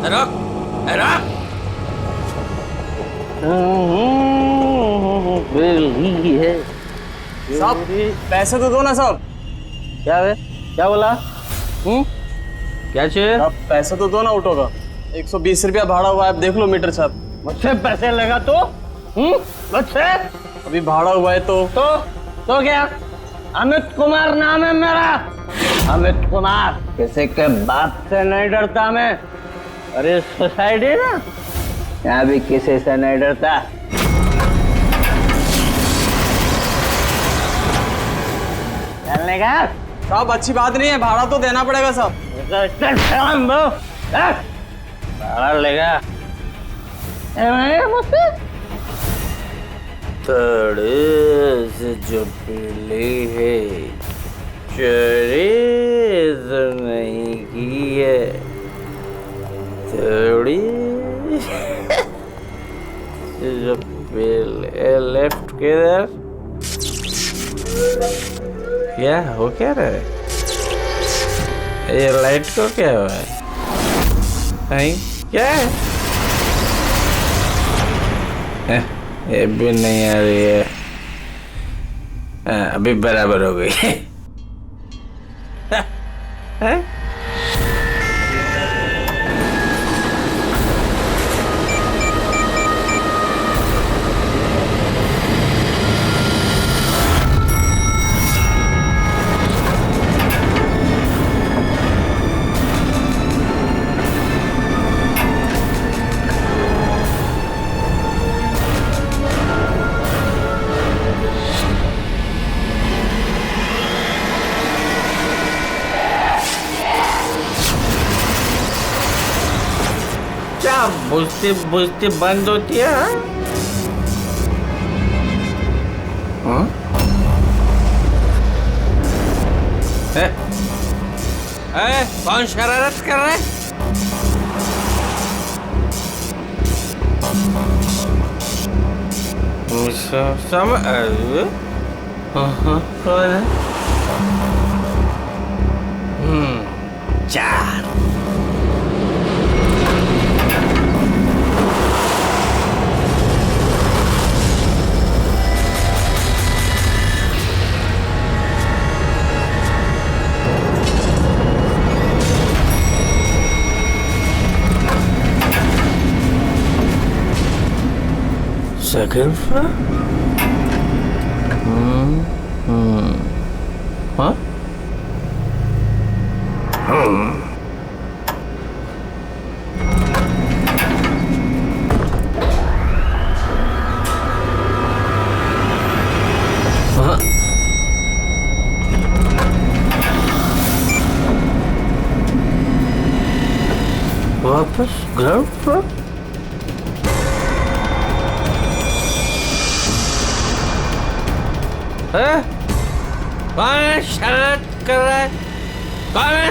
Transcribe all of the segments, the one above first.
रुक रुक। बिल्ली है साहब पैसे तो दो ना साहब। क्या है? क्या बोला? क्या चाहिए? आप पैसे तो दो ना ऑटो का। 120 रुपया भाड़ा हुआ है, आप देख लो मीटर साहब। मुझसे पैसे लगा तो? मुझसे? अभी भाड़ा हुआ है तो क्या? अमित कुमार नाम है मेरा। अमित कुमार किसी के बाप से नहीं डरता मैं। अरे सोसाइटी ना, यहाँ भी किसी से नहीं डरता। चलने का साहब अच्छी बात नहीं है, भाड़ा तो देना पड़ेगा साहब। भाड़ा लेगा मुझसे? थोड़ी सी जो पीली है, चोरी तो नहीं की है, थोड़ी जो पीली लेफ्ट किधर? क्या हो क्या रहा है? ये लाइट को क्या हुआ है? नहीं क्या है? ये भी नहीं आ रही है। अभी बराबर हो गई। है? क्या बुझती बुझती बंद होती है? हाँ? कौन शरारत कर रहा है? कौन है? चार। Second floor? Huh? वापस ग्राउंड फ्लोर? कौन है शरारत कर रहा है? कौन है?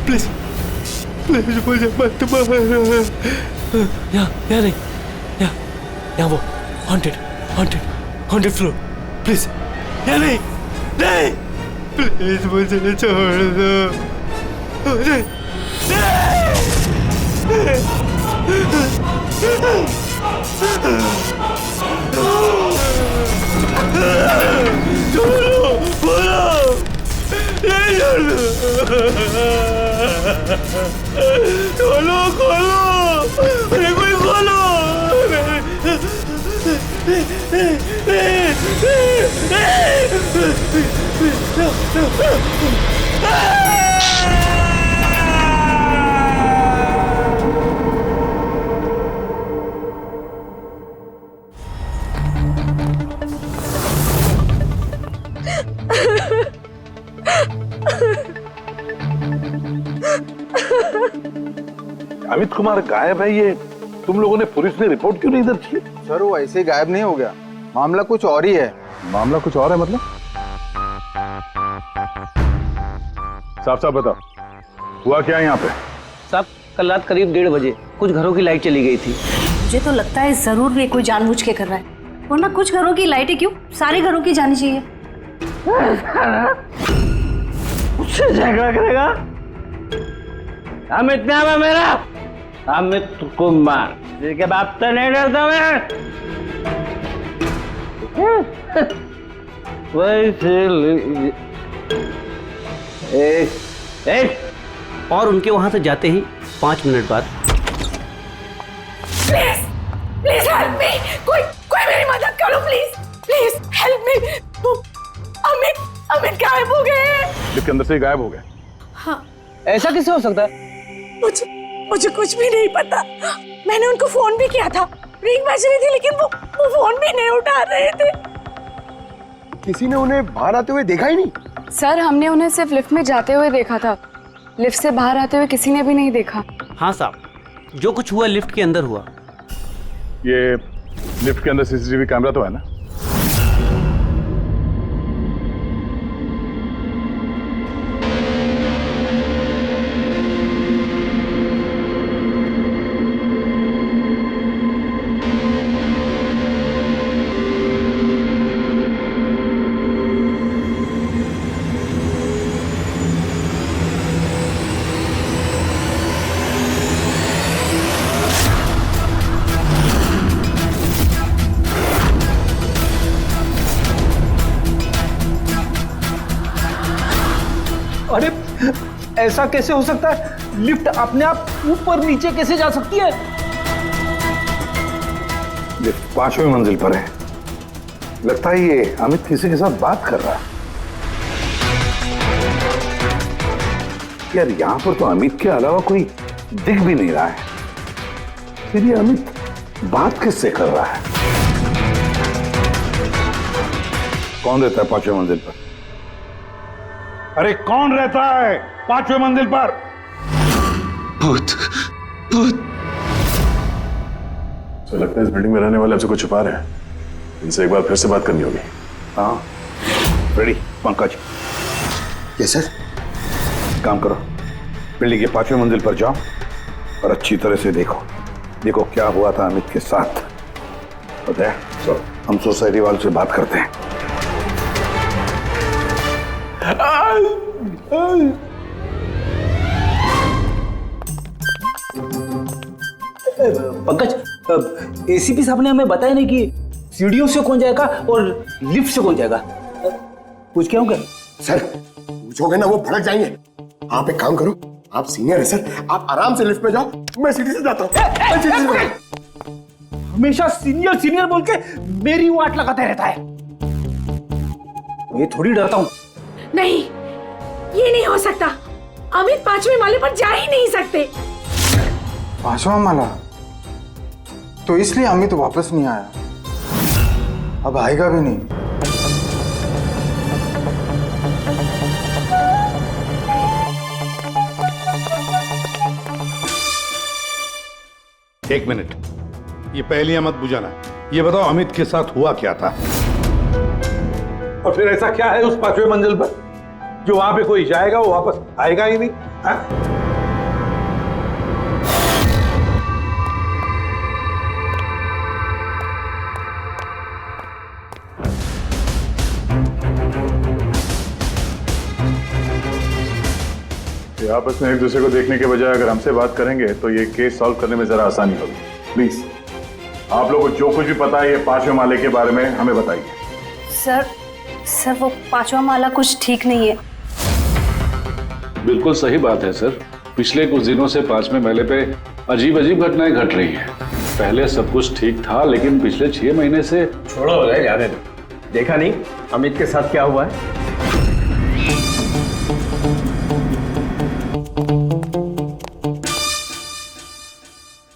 प्लीज मुझे मत मारो। यहाँ नहीं, यहाँ वो हॉन्टेड 100 फ्लोर प्लीज। नहीं नहीं प्लीज मुझे छोड़ दो। नहीं, छोड़ो बोलो नहीं छोड़ो। खोलो अरे कोई खोलो। अमित कुमार गायब है, ये तुम लोगों ने पुलिस ने रिपोर्ट क्यों नहीं दर्ज की? सर वो ऐसे गायब नहीं हो गया, मामला कुछ और ही है। मामला कुछ और है मतलब? साफ साफ बताओ, हुआ क्या यहाँ पे? साहब कल रात करीब 1:30 बजे कुछ घरों की लाइट चली गई थी। मुझे तो लगता है जरूर भी कोई जानबूझ के कर रहा है, वरना कुछ घरों की लाइटें क्यों, सारे घरों की जानी चाहिए। उससे झगड़ा करेगा? अमित नाम है मेरा, अमित कुमार। जिसके बाप से नहीं डरता मैं। एक और उनके वहां से जाते ही 5 मिनट बाद प्लीज प्लीज हेल्प मी, कोई मेरी मदद करो please please help me. Amit गायब हो गए। लिफ्ट के अंदर से ही गायब हो गए? हाँ। ऐसा कैसे हो सकता है? मुझे कुछ भी नहीं पता। मैंने उनको फोन भी किया था, रिंग बज रही थी, लेकिन वो फोन भी नहीं उठा रहे थे। किसी ने उन्हें बाहर आते हुए देखा ही नहीं? सर हमने उन्हें सिर्फ लिफ्ट में जाते हुए देखा था, लिफ्ट से बाहर आते हुए किसी ने भी नहीं देखा। हाँ साहब, जो कुछ हुआ लिफ्ट के अंदर हुआ। ये लिफ्ट के अंदर सीसीटीवी कैमरा तो है ना? अरे ऐसा कैसे हो सकता है? लिफ्ट अपने आप ऊपर नीचे कैसे जा सकती है? लिफ्ट 5वीं मंजिल पर है। लगता है ये अमित किसी के साथ बात कर रहा है। यार यहां पर तो अमित के अलावा कोई दिख भी नहीं रहा है, फिर ये अमित बात किससे कर रहा है? कौन रहता है 5वीं मंजिल पर? अरे कौन रहता है 5वीं मंजिल पर? भूत भूत। तो लगता है इस बिल्डिंग में रहने वाले आपसे कुछ छुपा रहे हैं। इनसे एक बार फिर से बात करनी होगी। हाँ रेडी पंकज। Yes sir. काम करो, बिल्डिंग के 5वीं मंजिल पर जाओ और अच्छी तरह से देखो क्या हुआ था अमित के साथ। पता है हम सोसाइटी वालों से बात करते हैं। पंकज, एसीपी साहब ने हमें बताया नहीं कि सीढ़ियों से कौन जाएगा और लिफ्ट से कौन जाएगा। पूछ के आऊंगा सर। पूछोगे ना वो भड़क जाएंगे। आप एक काम करो, आप सीनियर है सर, आप आराम से लिफ्ट में जाओ, मैं सीढ़ी से जाता हूँ। हमेशा सीनियर बोल के मेरी वाट लगाते रहता है। मैं थोड़ी डरता हूँ। नहीं, ये नहीं हो सकता। अमित 5वें माले पर जा ही नहीं सकते। 5वां माला? तो इसलिए अमित वापस नहीं आया, अब आएगा भी नहीं। एक मिनट, ये पहेलियां मत बुझाना। ये बताओ अमित के साथ हुआ क्या था? और फिर ऐसा क्या है उस 5वीं मंजिल पर जो वहां पे कोई जाएगा वो वापस आएगा ही नहीं? ये आपस में एक दूसरे को देखने के बजाय अगर हमसे बात करेंगे तो ये केस सॉल्व करने में जरा आसानी होगी। प्लीज आप लोगों को जो कुछ भी पता है ये 5वें माले के बारे में हमें बताइए। सर वो 5वां माला कुछ ठीक नहीं है। बिल्कुल सही बात है सर। पिछले कुछ दिनों से 5वें माले पे अजीब अजीब घटनाएं घट रही हैं। पहले सब कुछ ठीक था लेकिन पिछले 6 महीने से। छोड़ो उदय, जाने दो। देखा नहीं अमित के साथ क्या हुआ है?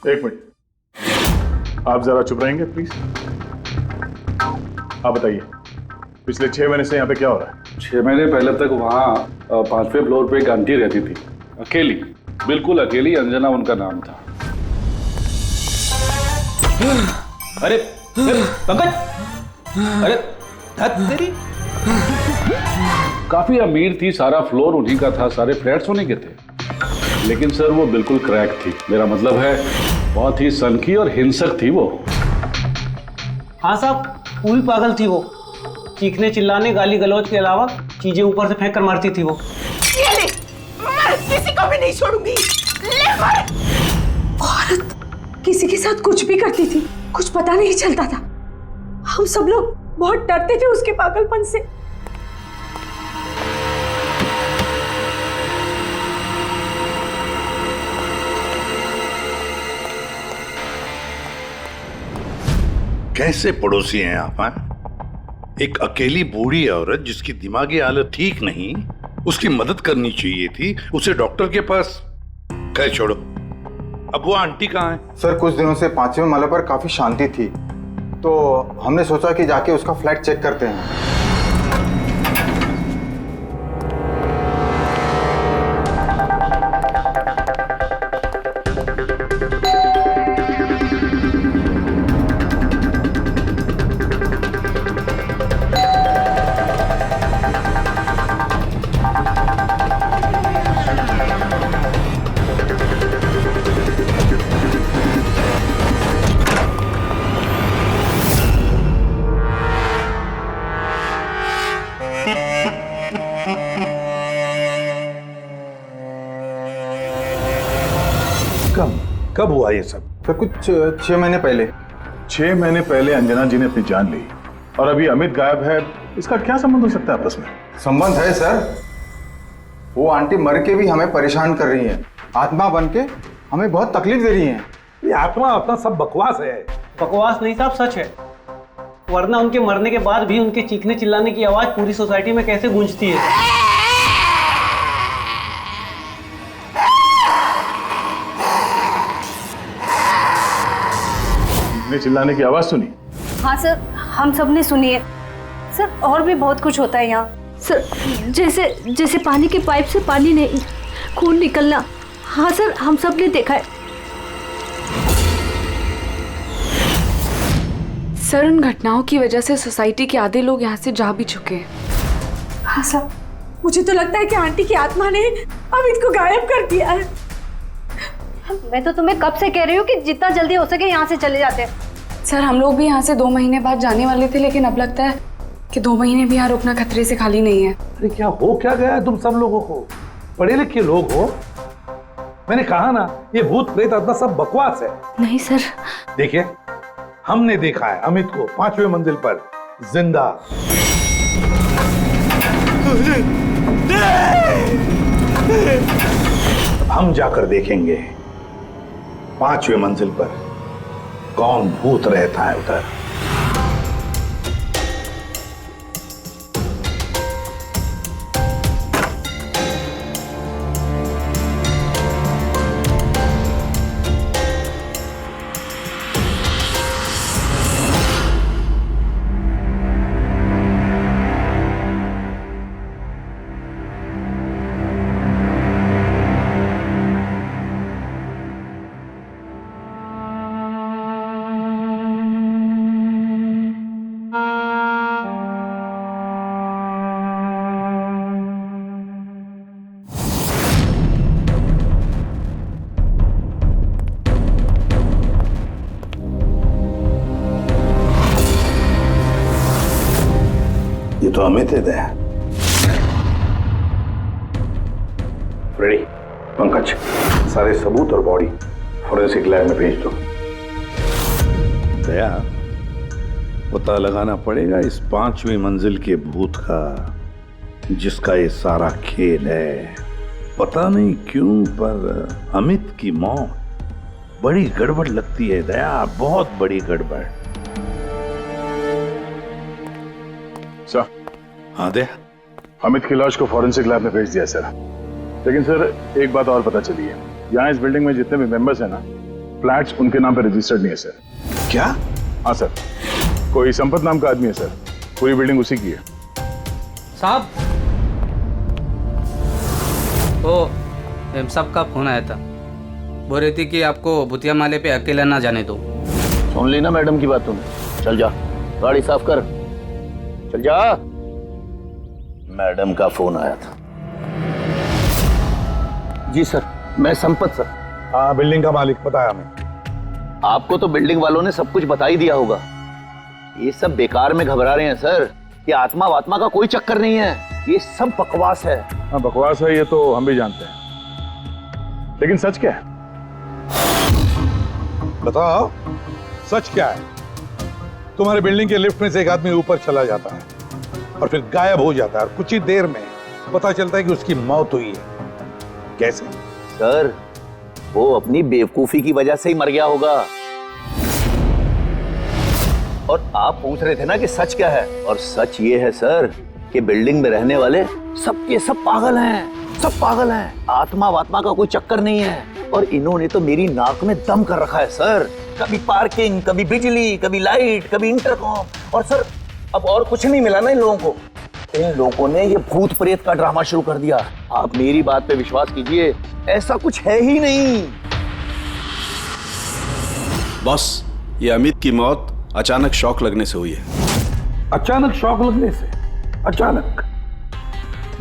एक मिनट, आप जरा चुप रहेंगे प्लीज। आप बताइए पिछले 6 महीने से यहाँ पे क्या हो रहा है? 6 महीने पहले तक वहाँ 5वें फ्लोर पे एक आंटी रहती थी, अकेली, बिल्कुल अकेली। अंजना उनका नाम था। अरे पंकज, अरे तेरी काफी अमीर थी, सारा फ्लोर उन्हीं का था, सारे फ्लैट्स उन्हीं के थे। लेकिन सर वो बिल्कुल क्रैक थी। मेरा मतलब है बहुत ही सनकी और हिंसक थी वो। हाँ साहब, पूरी पागल थी वो। चीखने चिल्लाने गाली गलौज के अलावा चीजें ऊपर से फेंक कर मारती थी वो। ये ले, मैं किसी को भी नहीं छोड़ूंगी। ले मार। औरत किसी के साथ कुछ भी करती थी, कुछ पता नहीं चलता था। हम सब लोग बहुत डरते थे उसके पागलपन से। कैसे पड़ोसी हैं आप? एक अकेली बूढ़ी औरत जिसकी दिमागी हालत ठीक नहीं, उसकी मदद करनी चाहिए थी, उसे डॉक्टर के पास। खैर छोड़ो, अब वो आंटी कहाँ है? सर कुछ दिनों से 5वें माले पर काफी शांति थी, तो हमने सोचा कि जाके उसका फ्लैट चेक करते हैं। कब हुआ ये सब? सर कुछ 6 महीने पहले। 6 महीने पहले अंजना जी ने अपनी जान ली और अभी अमित गायब है। इसका क्या संबंध हो सकता है आपस में? संबंध है सर। वो आंटी मर के भी हमें परेशान कर रही है, आत्मा बन के हमें बहुत तकलीफ दे रही है। ये आत्मा अपना सब बकवास है। बकवास नहीं साहब, सच है। वरना उनके मरने के बाद भी उनके चीखने चिल्लाने की आवाज पूरी सोसाइटी में कैसे गूंजती है। चिल्लाने की आवाज सुनी? हाँ सर, हम सब ने सुनी है सर। और भी बहुत कुछ होता है यहाँ सर, जैसे पानी के पाइप से पानी नहीं, खून निकलना। हाँ सर, हम सब ने देखा है। सर उन घटनाओं की वजह से सोसाइटी के आधे लोग यहाँ से जा भी चुके हैं। हाँ सर, मुझे तो लगता है कि आंटी की आत्मा ने अमित को गायब कर दिया है। मैं तो तुम्हें कब से कह रही हूँ कि जितना जल्दी हो सके यहाँ से चले जाते हैं। सर हम लोग भी यहाँ से 2 महीने बाद जाने वाले थे, लेकिन अब लगता है कि 2 महीने भी यहाँ रुकना खतरे से खाली नहीं है। अरे क्या हो क्या गया है तुम सब लोगों को? पढ़े लिखे लोग हो। मैंने कहा ना, ये भूत प्रेत आत्मा सब बकवास है। नहीं सर। देखिए, हमने देखा है अमित को 5वें मंजिल पर जिंदा। हम जाकर देखेंगे 5वें मंजिल पर कौन भूत रहता है उधर। ये तो अमित है। रेडी? पंकज, सारे सबूत और बॉडी फॉरेंसिक लैब में भेज दो। दया, पता लगाना पड़ेगा इस 5वीं मंजिल के भूत का, जिसका ये सारा खेल है। पता नहीं क्यों पर अमित की मौत बड़ी गड़बड़ लगती है दया, बहुत बड़ी गड़बड़। सर। हाँ दया। अमित की लाश को फॉरेंसिक लैब में भेज दिया सर। लेकिन सर एक बात और पता चली है, यहाँ इस बिल्डिंग में जितने भी मेंबर्स हैं ना, फ्लैट्स उनके नाम पे रजिस्टर्ड नहीं है सर। क्या? हाँ सर, कोई संपत नाम का आदमी है सर, पूरी बिल्डिंग उसी की है। साहब, ओ एम साहब का फोन आया था, बोल रही थी कि आपको भूतिया माले पे अकेला ना जाने दो। सुन ली ना मैडम की बात तुमने? चल जा, गाड़ी साफ कर, चल जा। मैडम का फोन आया था। जी सर, मैं संपत सर। हाँ, बिल्डिंग का मालिक बताया हमें। आपको तो बिल्डिंग वालों ने सब कुछ बता ही दिया होगा। ये सब बेकार में घबरा रहे हैं सर। ये आत्मा वात्मा का कोई चक्कर नहीं है, ये सब बकवास है। हाँ बकवास है, ये तो हम भी जानते हैं, लेकिन सच क्या है? बताओ, सच क्या है? तुम्हारे बिल्डिंग के लिफ्ट में से एक आदमी ऊपर चला जाता है और फिर गायब हो जाता है और कुछ ही देर में पता चलता है कि उसकी मौत हुई है। कैसे? सर, वो अपनी बेवकूफी की वजह से ही मर गया होगा। और आप पूछ रहे थे ना कि सच क्या है, और सच ये है सर कि बिल्डिंग में रहने वाले सब के सब पागल हैं, सब पागल हैं। आत्मा वात्मा का कोई चक्कर नहीं है। और इन्होंने तो मेरी नाक में दम कर रखा है सर। कभी पार्किंग, कभी बिजली, कभी लाइट, कभी इंटरकॉम। और सर अब और कुछ नहीं मिला ना इन लोगों को। इन लोगों ने ये भूत प्रेत का ड्रामा शुरू कर दिया। आप मेरी बात पे विश्वास कीजिए, ऐसा कुछ है ही नहीं। बॉस, ये अमित की मौत अचानक शॉक लगने से हुई है। अचानक शॉक लगने से? अचानक?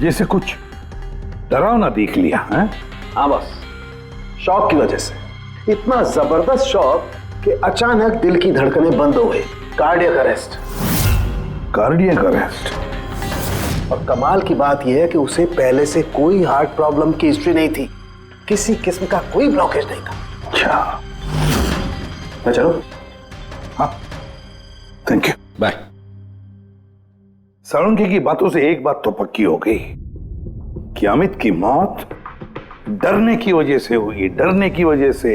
जैसे कुछ डरावना देख लिया है? हाँ बस, शॉक की वजह से। इतना जबरदस्त शॉक कि अचानक दिल की धड़कनें बंद हो गई। Cardiac arrest. Cardiac arrest? और कमाल की बात यह है कि उसे पहले से कोई हार्ट प्रॉब्लम की हिस्ट्री नहीं थी, किसी किस्म का कोई ब्लॉकेज नहीं था। अच्छा, मैं चलो? हाँ, थैंक यू, बाय। साळुंखे की बातों से एक बात तो पक्की हो गई कि अमित की मौत डरने की वजह से हुई, डरने की वजह से।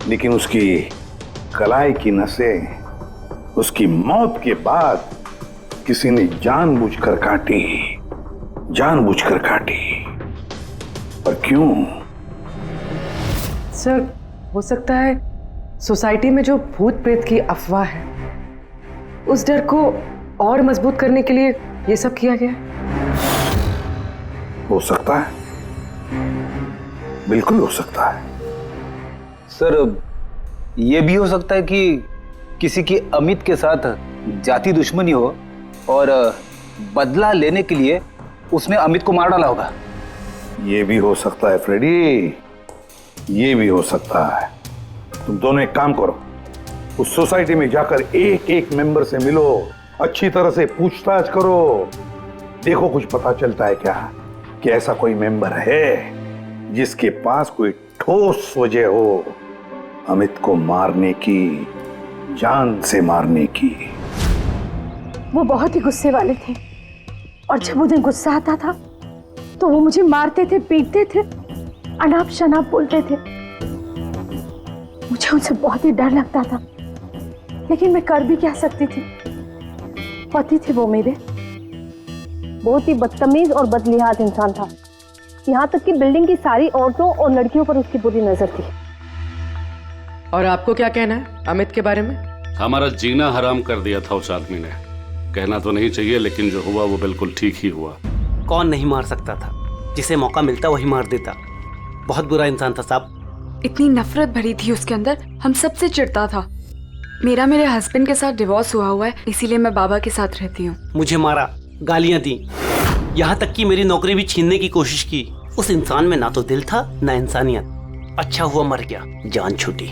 लेकिन उसकी कलाई की नसें उसकी मौत के बाद किसी ने जानबूझकर काटी, जानबूझकर काटी। पर क्यों? सर, हो सकता है सोसाइटी में जो भूत प्रेत की अफवाह है, उस डर को और मजबूत करने के लिए ये सब किया गया। हो सकता है, बिल्कुल हो सकता है। सर, ये भी हो सकता है कि किसी की अमित के साथ जाति दुश्मनी हो और बदला लेने के लिए उसने अमित को मार डाला होगा। ये भी हो सकता है फ्रेडी, ये भी हो सकता है। तुम दोनों एक काम करो, उस सोसाइटी में जाकर एक एक मेंबर से मिलो, अच्छी तरह से पूछताछ करो। देखो कुछ पता चलता है क्या कि ऐसा कोई मेंबर है जिसके पास कोई ठोस वजह हो अमित को मारने की, जान से मारने की। वो बहुत ही गुस्से वाले थे और जब उन्हें गुस्सा आता था तो वो मुझे मारते थे, पीटते थे, अनाप शनाप बोलते थे। मुझे उनसे बहुत ही डर लगता था, लेकिन मैं कर भी क्या सकती थी। पति थे वो मेरे। बहुत ही बदतमीज और बदलिहाज इंसान था। यहाँ तक कि बिल्डिंग की सारी औरतों और लड़कियों पर उसकी बुरी नजर थी। और आपको क्या कहना है अमित के बारे में? हमारा जीना हराम कर दिया था उस आदमी ने। कहना तो नहीं चाहिए, लेकिन जो हुआ वो बिल्कुल ठीक ही हुआ। कौन नहीं मार सकता था? जिसे मौका मिलता वही मार देता। बहुत बुरा इंसान था साहब। इतनी नफरत भरी थी उसके अंदर, हम सबसे चिढ़ता था। मेरे हस्बैंड के साथ डिवोर्स हुआ है, इसीलिए मैं बाबा के साथ रहती हूँ। मुझे मारा, गालियां दी, यहाँ तक कि मेरी नौकरी भी छीनने की कोशिश की। उस इंसान में ना तो दिल था ना इंसानियत। अच्छा हुआ मर गया, जान छूटी।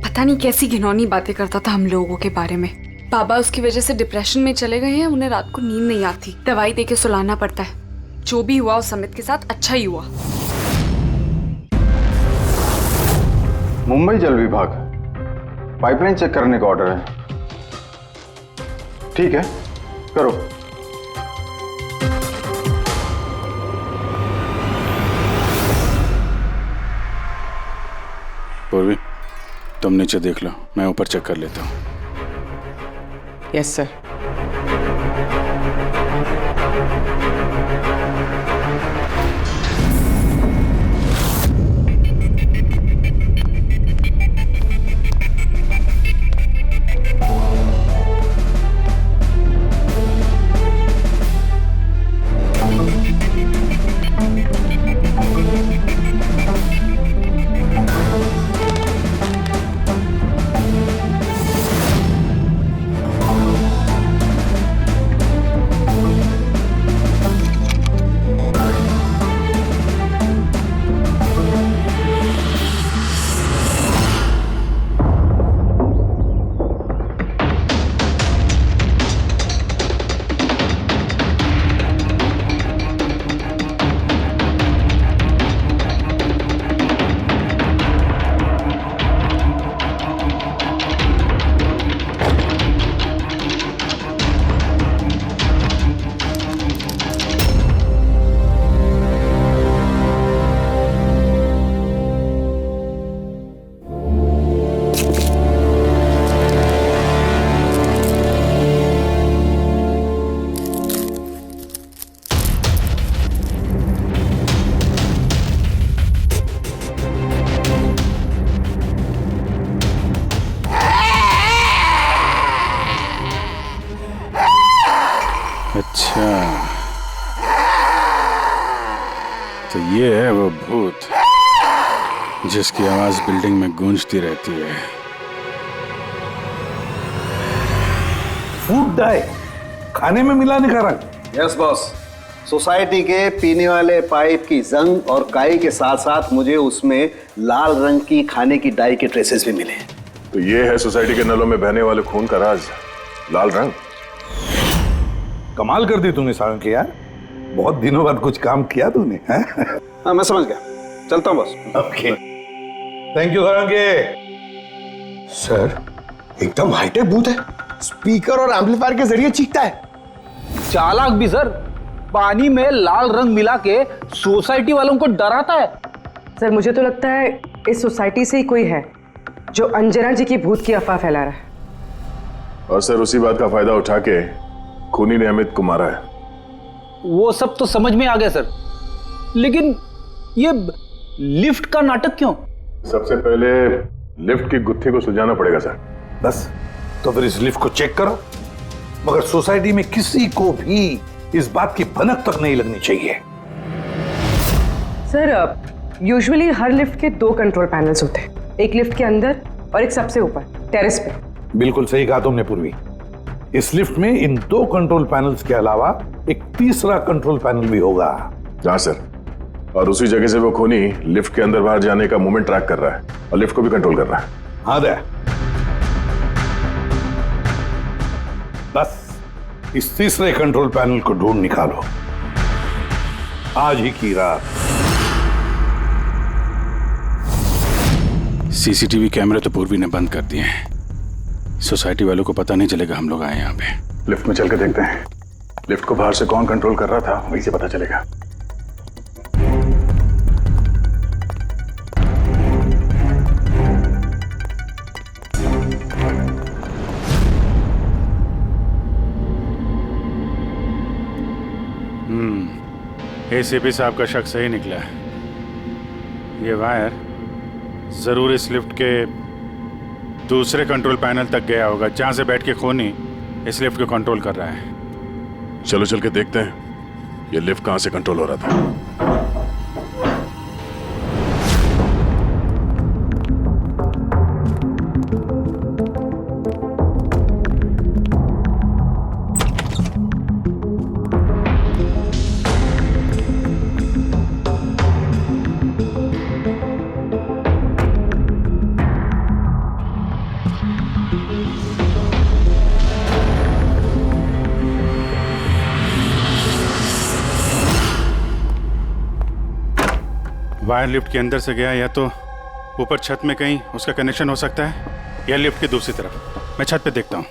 पता नहीं कैसी घिनौनी बातें करता था हम लोगों के बारे में। बाबा उसकी वजह से डिप्रेशन में चले गए हैं, उन्हें रात को नींद नहीं आती, दवाई देके सुलाना पड़ता है। जो भी हुआ उस अमित के साथ अच्छा ही हुआ। मुंबई जल विभाग, पाइपलाइन चेक करने का ऑर्डर है। ठीक है, करो। पूर्वी, तुम नीचे देख लो, मैं ऊपर चेक कर लेता हूँ। Yes sir. अच्छा, तो ये है वो भूत जिसकी आवाज बिल्डिंग में गूंजती रहती है। फूड डाई, खाने में मिलाने का रंग। यस बॉस, सोसाइटी के पीने वाले पाइप की जंग और काई के साथ साथ मुझे उसमें लाल रंग की खाने की डाई के ट्रेसेस भी मिले। तो ये है सोसाइटी के नलों में बहने वाले खून का राज, लाल रंग। कमाल कर दी तूने साळुंके यार, बहुत दिनों बाद कुछ काम किया तूने। हाँ मैं समझ गया, चलता हूँ बस। Okay, thank you Salunke. Sir एकदम हाईटेक बूथ है, स्पीकर और एम्पलीफायर के जरिए चीखता है। चालाक भी सर, पानी में लाल रंग मिला के सोसाइटी वालों को डराता है। सर मुझे तो लगता है इस सोसाइटी से ही कोई है जो अंजना जी की भूत की अफवाह फैला रहा है। और सर उसी बात का फायदा उठा के खूनी ने अमित को मारा है। वो सब तो समझ में आ गया सर, लेकिन ये लिफ्ट का नाटक क्यों? सबसे पहले लिफ्ट की गुत्थी को सुलझाना पड़ेगा सर। बस, तो फिर इस लिफ्ट को चेक करो, मगर सोसाइटी में किसी को भी इस बात की भनक तक नहीं लगनी चाहिए। सर यूजुअली हर लिफ्ट के 2 कंट्रोल पैनल्स होते हैं, एक लिफ्ट के अंदर और एक सबसे ऊपर टेरेस पे। बिल्कुल सही कहा तुमने पूर्वी। इस लिफ्ट में इन 2 कंट्रोल पैनल्स के अलावा एक तीसरा कंट्रोल पैनल भी होगा। हाँ सर, और उसी जगह से वो खूनी लिफ्ट के अंदर बाहर जाने का मूवमेंट ट्रैक कर रहा है और लिफ्ट को भी कंट्रोल कर रहा है। हाँ दे, बस इस तीसरे कंट्रोल पैनल को ढूंढ निकालो आज ही की रात। सीसीटीवी कैमरे तो पूर्वी ने बंद कर दिए हैं, सोसाइटी वालों को पता नहीं चलेगा हम लोग आए यहाँ पे। लिफ्ट में चल के देखते हैं, लिफ्ट को बाहर से कौन कंट्रोल कर रहा था वहीं से पता चलेगा। एसीपी साहब का शक सही निकला है। ये वायर जरूर इस लिफ्ट के दूसरे कंट्रोल पैनल तक गया होगा, जहां से बैठ के खूनी इस लिफ्ट को कंट्रोल कर रहा है। चलो चल के देखते हैं ये लिफ्ट कहां से कंट्रोल हो रहा था। वायर लिफ्ट के अंदर से गया या तो ऊपर छत में कहीं उसका कनेक्शन हो सकता है, या लिफ्ट की दूसरी तरफ। मैं छत पे देखता हूँ।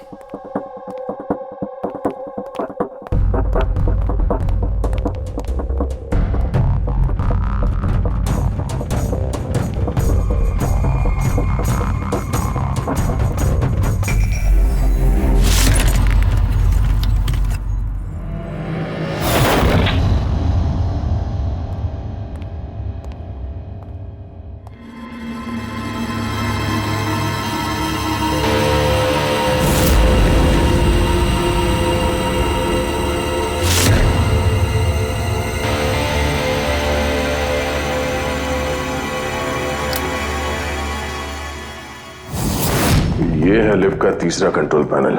ये है लिफ्ट का तीसरा कंट्रोल पैनल।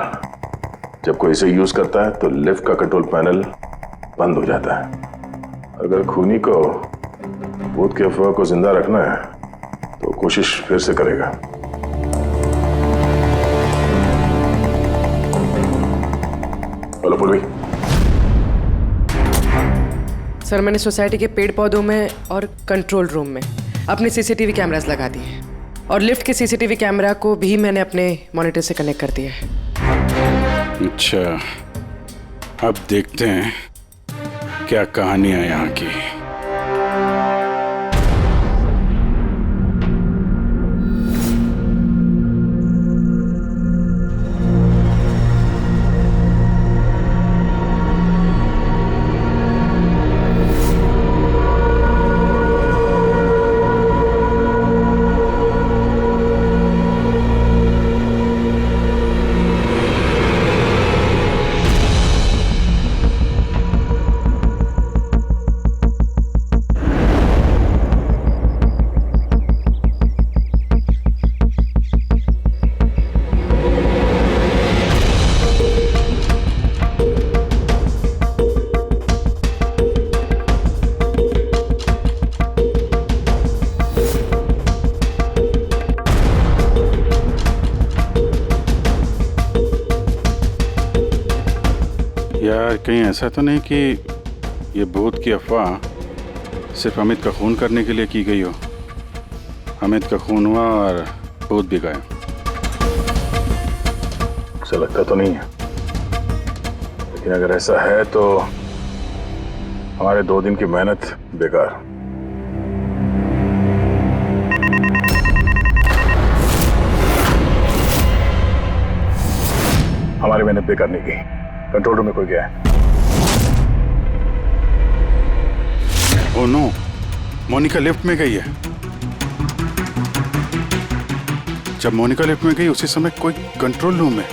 जब कोई इसे यूज करता है तो लिफ्ट का कंट्रोल पैनल बंद हो जाता है। अगर खूनी को भूत की अफवाह को जिंदा रखना है तो कोशिश फिर से करेगा। हेलो पुलवी। सर मैंने सोसाइटी के पेड़ पौधों में और कंट्रोल रूम में अपने सीसीटीवी कैमरास लगा दिए हैं, और लिफ्ट के सीसीटीवी कैमरा को भी मैंने अपने मॉनिटर से कनेक्ट कर दिया है। अच्छा, अब देखते हैं क्या कहानी है यहाँ की। यार कहीं ऐसा तो नहीं कि ये भूत की अफवाह सिर्फ अमित का खून करने के लिए की गई हो। अमित का खून हुआ और भूत भी गए। ऐसा लगता तो नहीं है, लेकिन अगर ऐसा है तो हमारे 2 दिन की मेहनत बेकार। हमारी मेहनत बेकार नहीं की। कंट्रोल रूम में कोई गया है? ओह नो, मोनिका लिफ्ट में गई है। जब मोनिका लिफ्ट में गई उसी समय कोई कंट्रोल रूम में।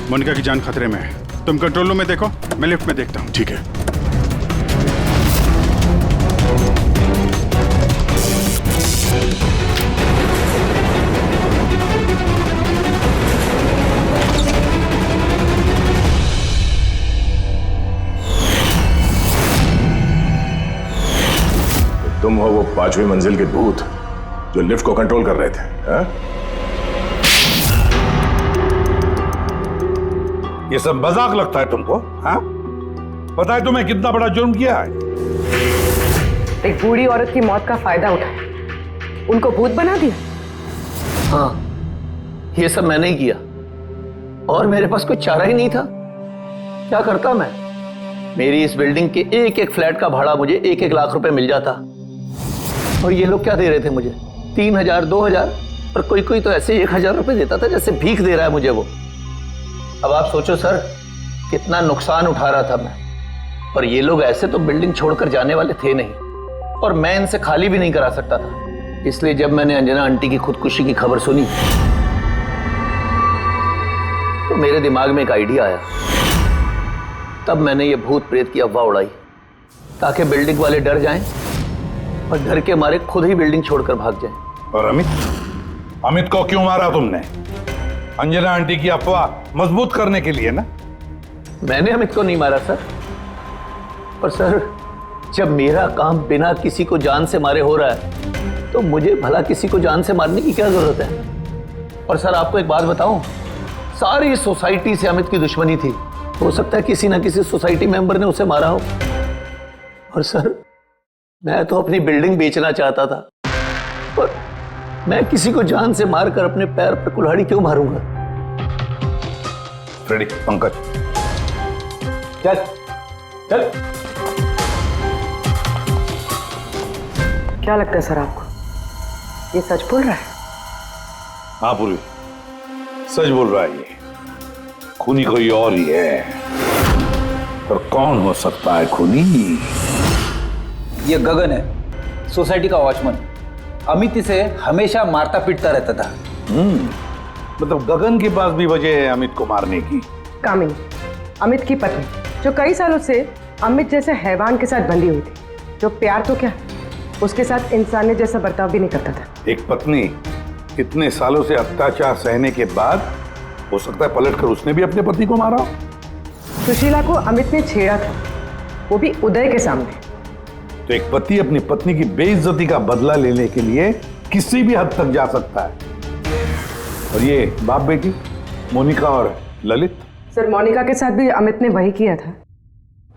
मोनिका की जान खतरे में है। तुम कंट्रोल रूम में देखो, मैं लिफ्ट में देखता हूँ। ठीक है। तुम हो वो 5वीं मंजिल के भूत जो लिफ्ट को कंट्रोल कर रहे थे, हा? ये सब मजाक लगता है तुमको? हाँ? पता है तुम्हें कितना बड़ा जुर्म किया है? एक बूढ़ी औरत की मौत का फायदा उठाया, उनको भूत बना दिया। हाँ, ये सब मैंने ही किया और मेरे पास कोई चारा ही नहीं था। क्या करता मैं? मेरी इस बिल्डिंग के एक एक फ्लैट का भाड़ा मुझे 1-1 लाख रुपए मिल जाता, और ये लोग क्या दे रहे थे मुझे? 3000, 2000, और कोई कोई तो ऐसे 1000 रुपए देता था जैसे भीख दे रहा है मुझे वो। अब आप सोचो सर, कितना नुकसान उठा रहा था मैं, और ये लोग ऐसे तो बिल्डिंग छोड़कर जाने वाले थे नहीं, और मैं इनसे खाली भी नहीं करा सकता था। इसलिए जब मैंने अंजना आंटी की खुदकुशी की खबर सुनी तो मेरे दिमाग में एक आइडिया आया। तब मैंने ये भूत प्रेत की अफवाह उड़ाई ताकि बिल्डिंग वाले डर जाएं और डर के मारे खुद ही बिल्डिंग छोड़कर भाग जाएं। और अमित को क्यों मारा तुमने? अंजना आंटी की अफवाह मजबूत करने के लिए ना? मैंने अमित को नहीं मारा सर, पर सर जब मेरा काम बिना किसी को जान से मारे हो रहा है तो मुझे भला किसी को जान से मारने की क्या जरूरत है? और सर आपको एक बात बताऊं, सारी सोसाइटी से अमित की दुश्मनी थी। हो सकता है किसी ना किसी सोसाइटी मेंबर ने उसे मारा हो। और सर मैं तो अपनी बिल्डिंग बेचना चाहता था, पर मैं किसी को जान से मारकर अपने पैर पर कुल्हाड़ी क्यों मारूंगा? फ्रेडी, पंकज चल चल। क्या लगता है सर आपको, ये सच बोल रहा है? हाँ पूर्वी, सच बोल रहा है। ये खूनी कोई और ही है, पर कौन हो सकता है खूनी? ये गगन है, सोसाइटी का वॉचमैन। अमित इसे हमेशा मारता पीटता रहता था। मतलब गगन के पास भी वजह है अमित को मारने की। कामिनी, अमित की पत्नी, जो कई सालों से अमित जैसे हैवान के साथ बंधी हुई थी, जो प्यार तो क्या उसके साथ इंसानियत जैसा बर्ताव भी नहीं करता था। एक पत्नी इतने सालों से अत्याचार सहने के बाद हो सकता है पलटकर उसने भी अपने पति को मारा। सुशीला को अमित ने छेड़ा था, वो भी उदय के सामने। तो एक पति अपनी पत्नी की बेइज्जती का बदला लेने के लिए किसी भी हद तक जा सकता है। और ये बाप बेटी मोनिका और ललित। सर मोनिका के साथ भी अमित ने वही किया था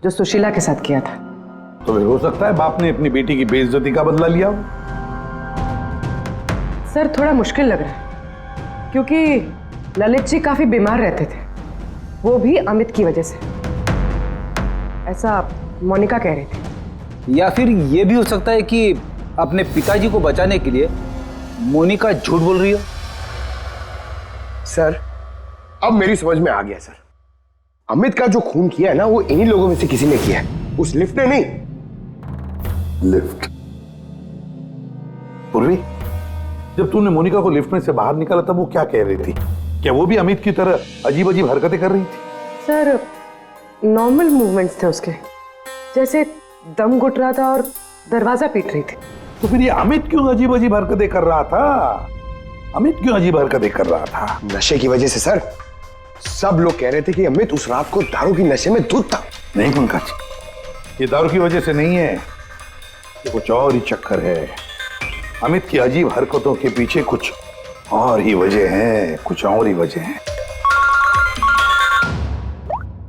जो सुशीला के साथ किया था। तो फिर हो सकता है बाप ने अपनी बेटी की बेइज्जती का बदला लिया हो। सर थोड़ा मुश्किल लग रहा है, क्योंकि ललित जी काफी बीमार रहते थे, वो भी अमित की वजह से, ऐसा मोनिका कह रही थी। या फिर ये भी हो सकता है कि अपने पिताजी को बचाने के लिए मोनिका झूठ बोल रही हो। सर अब मेरी समझ में आ गया सर, अमित का जो खून किया है ना वो इन्हीं लोगों में से किसी ने किया है, उस लिफ्ट ने नहीं। लिफ्ट? पूर्वी, जब तूने मोनिका को लिफ्ट में से बाहर निकाला तब वो क्या कह रही थी? क्या वो भी अमित की तरह अजीब अजीब हरकतें कर रही थी? सर नॉर्मल मूवमेंट्स थे उसके, जैसे दम घुट रहा था और दरवाजा पीट रही थी। तो फिर ये अमित क्यों अजीब अजीब हरकतें कर रहा था? अमित क्यों अजीब हरकतें कर रहा था? नशे की वजह से सर। सब लोग कह रहे थे कि अमित उस रात को दारू की नशे में धुत था। नहीं पंकज, ये दारू की वजह से नहीं है, ये कुछ और ही चक्कर है। अमित की अजीब हरकतों के पीछे कुछ और ही वजह है, कुछ और ही वजह है।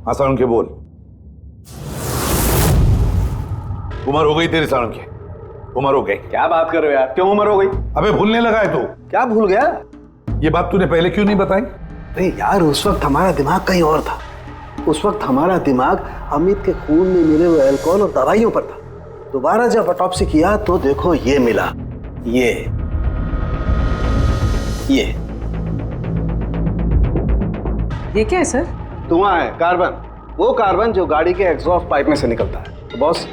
आसान के बोल। उम्र हो गई तेरी सालुंके, उम्र हो गई। क्या बात कर रहे हो यार, क्यों उम्र हो गई? अबे भूलने लगा है तू। क्या भूल गया? ये बात तूने पहले क्यों नहीं बताई? अरे यार उस वक्त हमारा दिमाग कहीं और था। उस वक्त हमारा दिमाग अमित के खून में मिले हुए अल्कोहल और दवाइयों पर था। दोबारा जब ऑटोप्सी किया तो देखो ये मिला, ये क्या है सर? धुआं है, कार्बन। वो कार्बन जो गाड़ी के एग्जॉस्ट पाइप में से निकलता है। तो बॉस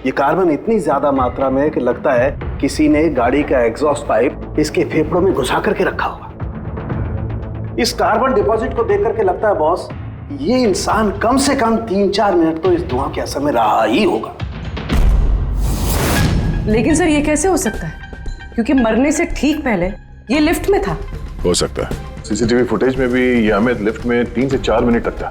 ये कार्बन इतनी ज्यादा मात्रा में कि लगता है किसी ने गाड़ी का एग्जॉस्ट पाइप इसके फेफड़ों में घुसा करके रखा होगा। इस कार्बन डिपॉजिट को देख करके लगता है बॉस ये इंसान कम से कम 3-4 मिनट तो इस धुआं के असर में रहा ही होगा। लेकिन सर ये कैसे हो सकता है, क्योंकि मरने से ठीक पहले ये लिफ्ट में था। हो सकता है। सीसीटीवी फुटेज में भी ये अमित लिफ्ट में 3 से 4 मिनट तक था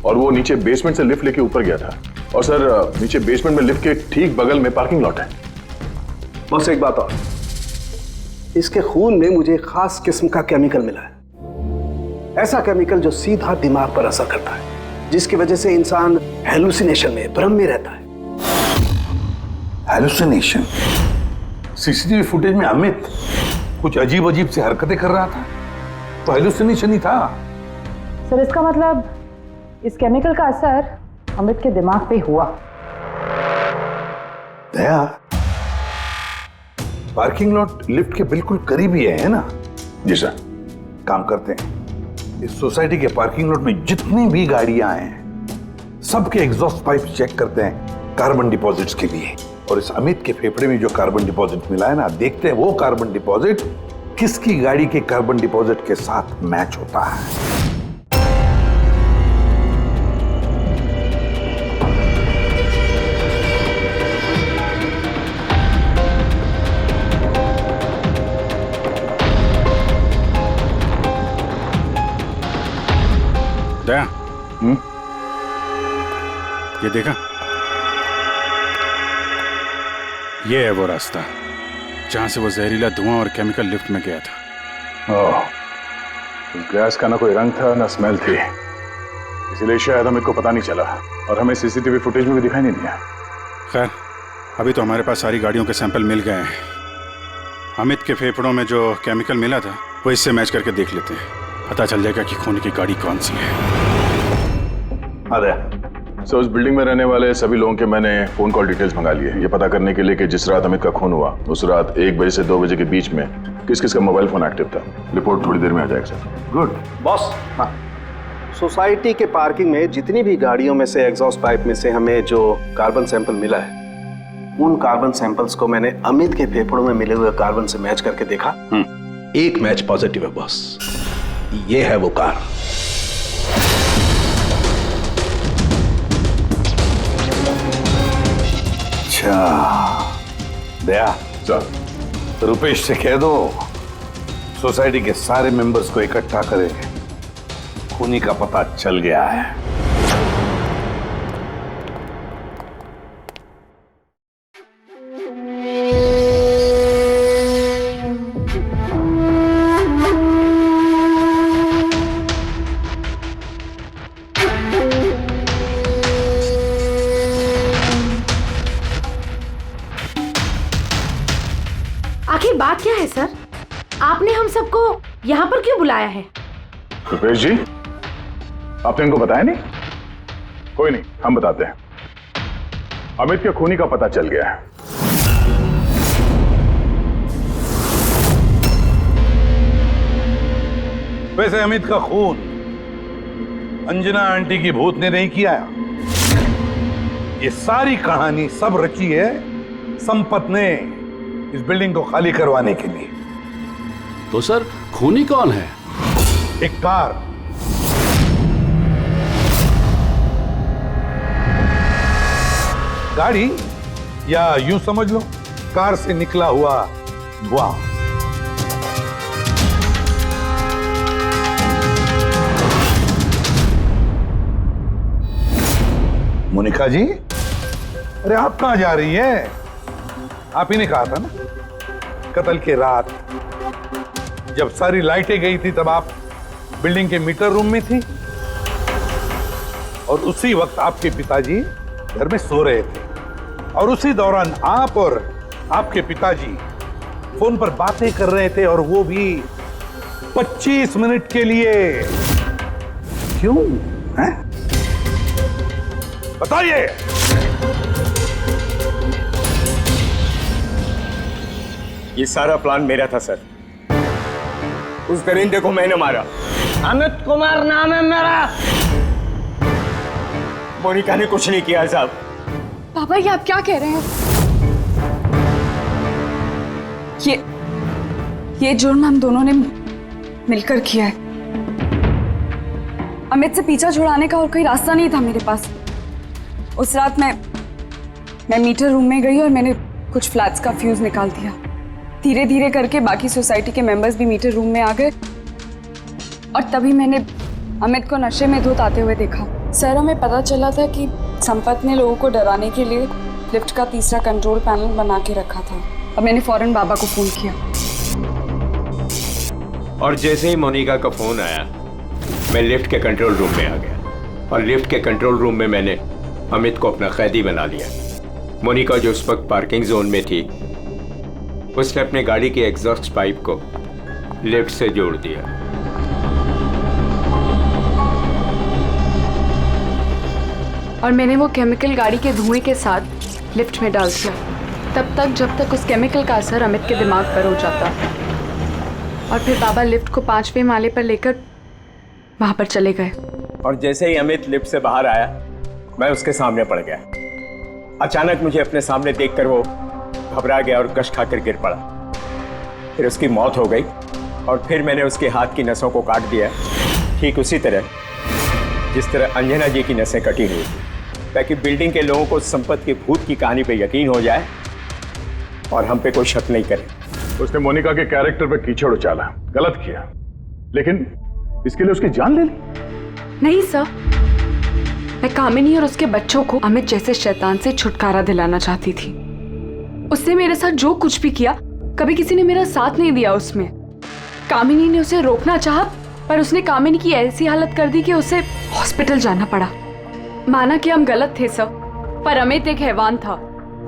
और वो नीचे बेसमेंट से लिफ्ट लेके ऊपर गया था। और सर नीचे बेसमेंट में लिफ्ट के ठीक बगल में पार्किंग लॉट है। बस एक बात और, इसके खून में मुझे एक खास किस्म का केमिकल मिला है। ऐसा केमिकल जो सीधा दिमाग पर असर करता है, जिसकी वजह से इंसान हेलुसिनेशन में, भ्रम में रहता है। हेलुसिनेशन? सीसीटीवी फुटेज में अमित कुछ अजीब अजीब से हरकतें कर रहा था, तो हेलुसिनेशन ही था। सर इसका मतलब इस केमिकल का असर अमित के दिमाग पे हुआ। दया, पार्किंग लॉट लिफ्ट के बिल्कुल करीब ही है ना? जी सर। काम करते हैं, इस सोसाइटी के पार्किंग लॉट में जितनी भी गाड़ियां हैं सबके एग्जॉस्ट पाइप चेक करते हैं कार्बन डिपॉजिट्स के लिए। और इस अमित के फेफड़े में जो कार्बन डिपॉजिट मिला है ना, देखते हैं वो कार्बन डिपॉजिट किसकी गाड़ी के कार्बन डिपॉजिट के साथ मैच होता है। दया, ये देखा, ये है वो रास्ता जहां से वो जहरीला धुआं और केमिकल लिफ्ट में गया था। ओह, उस गैस का ना कोई रंग था ना स्मेल थी, इसीलिए शायद हमें को पता नहीं चला और हमें सीसीटीवी फुटेज में भी दिखाई नहीं दिया। खैर, अभी तो हमारे पास सारी गाड़ियों के सैंपल मिल गए हैं। अमित के फेफड़ों में जो केमिकल मिला था वो इससे मैच करके देख लेते हैं, पता चल जाएगा कि खून की गाड़ी कौन सी है। अरे सो उस बिल्डिंग में रहने वाले सभी लोगों के मैंने फोन कॉल डिटेल्स मंगा लिए, ये पता करने के लिए कि जिस रात अमित का खून हुआ उस रात 1 बजे से 2 बजे के बीच में किस किस का मोबाइल फोन एक्टिव था। रिपोर्ट थोड़ी देर में आ जाएगा सर। Good boss. हाँ, सोसाइटी के पार्किंग में जितनी भी गाड़ियों में से एग्जॉस्ट पाइप में से हमें जो कार्बन सैंपल मिला है, उन कार्बन सैंपल्स को मैंने अमित के फेफड़ों में मिले हुए कार्बन से मैच करके देखा। एक मैच पॉजिटिव है बॉस, ये है वो कार। अच्छा दया सर, रुपेश से कह दो सोसाइटी के सारे मेंबर्स को इकट्ठा करें, खूनी का पता चल गया है। आखिर बात क्या है सर? आपने हम सबको यहाँ पर क्यों बुलाया है? रुपेश जी, आपने इनको बताया नहीं? कोई नहीं, हम बताते हैं। अमित के खूनी का पता चल गया है। वैसे अमित का खून अंजना आंटी की भूत ने नहीं किया। ये सारी कहानी सब रची है संपत ने इस बिल्डिंग को खाली करवाने के लिए। तो सर खूनी कौन है? एक कार, गाड़ी, या यूं समझ लो कार से निकला हुआ धुआं। मोनिका जी, अरे आप कहां जा रही है? आप ही ने कहा था ना कत्ल के रात जब सारी लाइटें गई थी तब आप बिल्डिंग के मीटर रूम में थी और उसी वक्त आपके पिताजी घर में सो रहे थे और उसी दौरान आप और आपके पिताजी फोन पर बातें कर रहे थे और वो भी 25 मिनट के लिए। क्यों हैं? बताइए। ये सारा प्लान मेरा था सर। उस दरिंदे को मैंने मारा। अमित कुमार नाम है मेरा। मोनिका ने कुछ नहीं किया साहब। पापा ये आप क्या कह रहे हैं? ये जुर्म हम दोनों ने मिलकर किया है। अमित से पीछा छुड़ाने का और कोई रास्ता नहीं था मेरे पास। उस रात मैं मीटर रूम में गई और मैंने कुछ फ्लैट्स का फ्यूज निकाल दिया। धीरे धीरे करके बाकी सोसाइटी के मेंबर्स भी मीटर रूम में आ गए और तभी मैंने अमित को नशे में धुत आते हुए देखा। सर हमें पता चला था कि संपत ने लोगों को डराने के लिए लिफ्ट का तीसरा कंट्रोल पैनल बना के रखा था और मैंने फौरन बाबा को फोन किया। और जैसे ही मोनिका का फोन आया मैं लिफ्ट के कंट्रोल रूम में आ गया और लिफ्ट के कंट्रोल रूम में मैंने अमित को अपना कैदी बना लिया। मोनिका जो उस वक्त पार्किंग जोन में थी उसने अपने गाड़ी के एग्जॉस्ट पाइप को लिफ्ट से जोड़ दिया। और मैंने वो केमिकल गाड़ी के धुएं के साथ लिफ्ट में डाल दिया तब तक जब तक उस केमिकल का असर अमित के दिमाग पर हो जाता। और फिर बाबा लिफ्ट को 5वें माले पर लेकर वहां पर चले गए। और जैसे ही अमित लिफ्ट से बाहर आया मैं उसके सामने पड़ गया। अचानक मुझे अपने सामने देखकर वो घबरा गया और कश खाकर गिर पड़ा। फिर उसकी मौत हो गई और फिर मैंने उसके हाथ की नसों को काट दिया, ठीक उसी तरह जिस तरह अंजना जी की नसें कटी हुई थी, ताकि बिल्डिंग के लोगों को संपत के भूत की कहानी पे यकीन हो जाए और हम पे कोई शक नहीं करे। उसने मोनिका के कैरेक्टर पे कीचड़ उछाला, गलत किया, लेकिन इसके लिए उसकी जान ले ली। नहीं सर, मैं कामिनी और उसके बच्चों को अमित जैसे शैतान से छुटकारा दिलाना चाहती थी। उसने मेरे साथ जो कुछ भी किया कभी किसी ने मेरा साथ नहीं दिया उसमें। कामिनी ने उसे रोकना चाहा, पर उसने कामिनी की ऐसी हालत कर दी कि उसे हॉस्पिटल जाना पड़ा। माना कि हम गलत थे सर, पर अमित एक हैवान था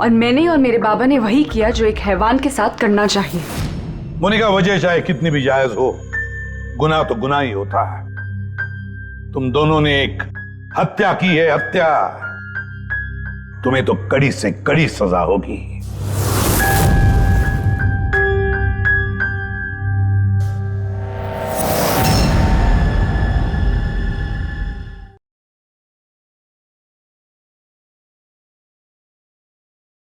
और मैंने और मेरे बाबा ने वही किया जो एक हैवान के साथ करना चाहिए। मोनिका, वजह चाहे कितनी भी जायज हो, गुनाह तो गुनाह ही होता है। तुम दोनों ने एक हत्या की है, हत्या। तुम्हें तो कड़ी से कड़ी सजा होगी।